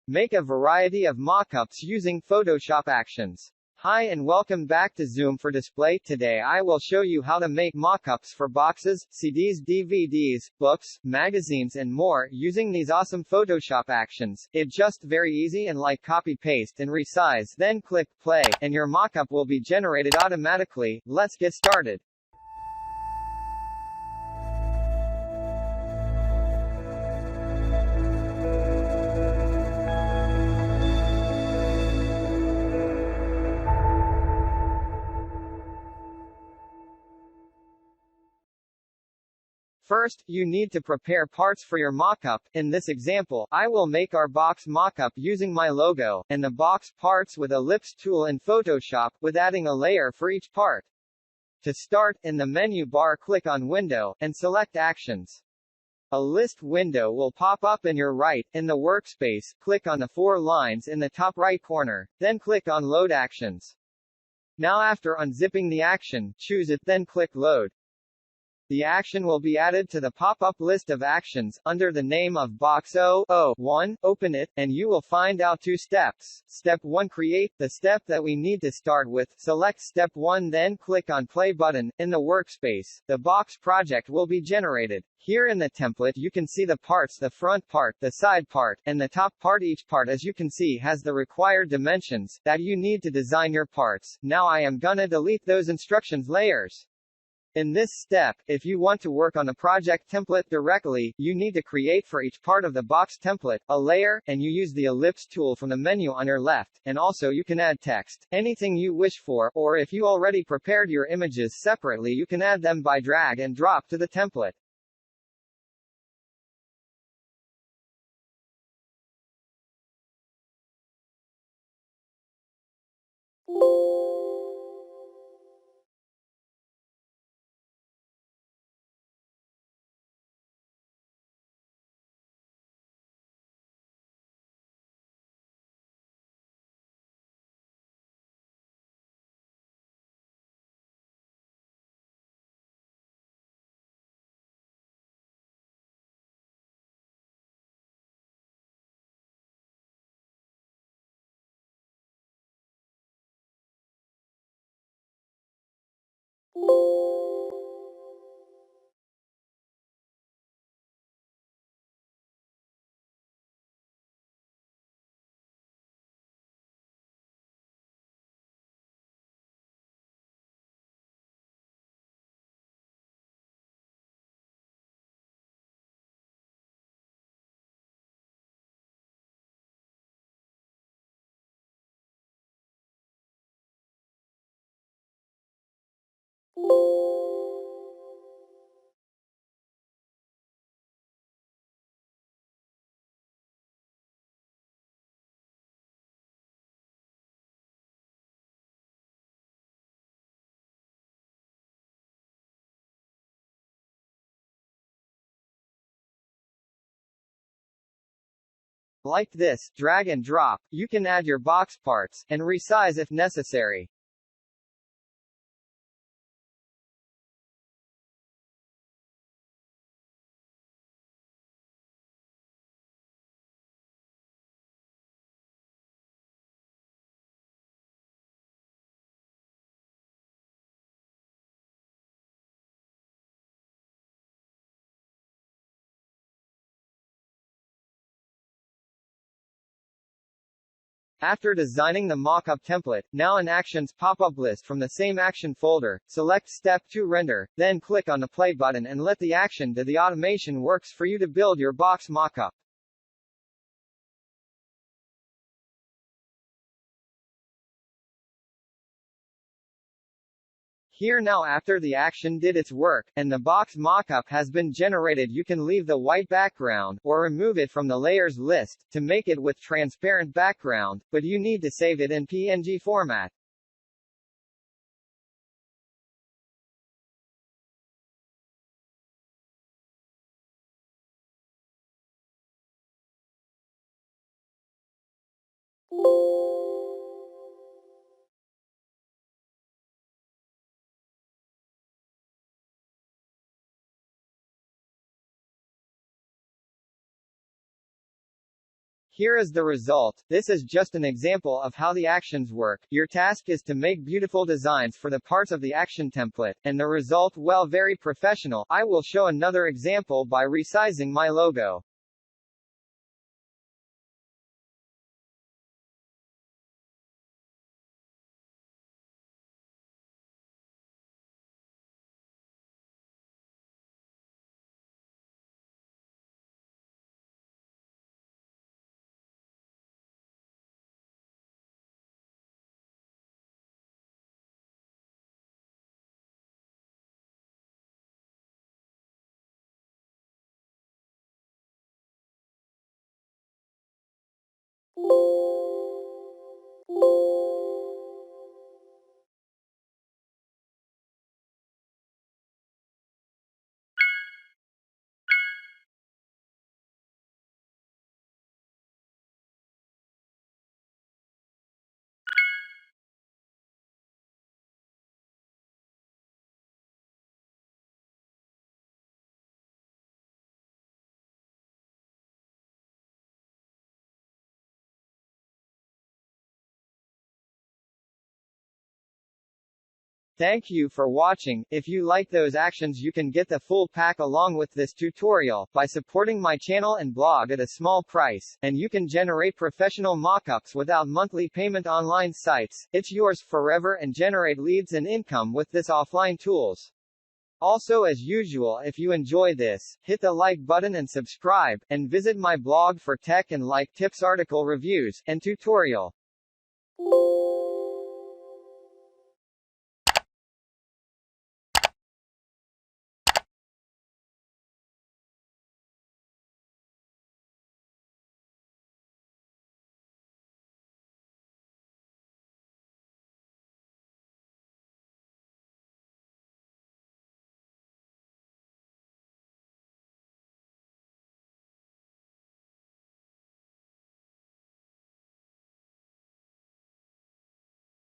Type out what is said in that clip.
Make a variety of mockups using Photoshop actions. Hi and welcome back to Zoom for Display. Today I will show you how to make mockups for boxes, CDs, DVDs, books, magazines and more using these awesome Photoshop actions. It's just very easy and like copy paste and resize, then click play, and your mockup will be generated automatically. Let's get started. First, you need to prepare parts for your mockup. In this example, I will make our box mockup using my logo, and the box parts with ellipse tool in Photoshop, with adding a layer for each part. To start, in the menu bar click on Window, and select Actions. A list window will pop up in your right. In the workspace, click on the 4 lines in the top right corner, then click on Load Actions. Now after unzipping the action, choose it then click Load. The action will be added to the pop-up list of actions, under the name of Box 001, open it, and you will find out 2 steps. Step 1 Create, the step that we need to start with. Select Step 1 then click on Play button. In the workspace, the box project will be generated. Here in the template you can see the parts, the front part, the side part, and the top part. Each part as you can see has the required dimensions that you need to design your parts. Now I am gonna delete those instructions layers. In this step, if you want to work on a project template directly, you need to create for each part of the box template a layer, and you use the ellipse tool from the menu on your left, and also you can add text, anything you wish for, or if you already prepared your images separately you can add them by drag and drop to the template. Like this, drag and drop. You can add your box parts, and resize if necessary. After designing the mockup template, now an Actions pop-up list from the same action folder, select Step 2 Render, then click on the Play button and let the action do the automation works for you to build your box mockup. Here now after the action did its work, and the box mockup has been generated, you can leave the white background, or remove it from the layers list, to make it with transparent background, but you need to save it in PNG format. Here is the result. This is just an example of how the actions work. Your task is to make beautiful designs for the parts of the action template, and the result, well, very professional. I will show another example by resizing my logo. Thank you for watching. If you like those actions, you can get the full pack along with this tutorial by supporting my channel and blog at a small price, and you can generate professional mockups without monthly payment online sites. It's yours forever and generate leads and income with this offline tools. Also, as usual, if you enjoy this, hit the like button and subscribe, and visit my blog for tech and like tips, article reviews, and tutorial.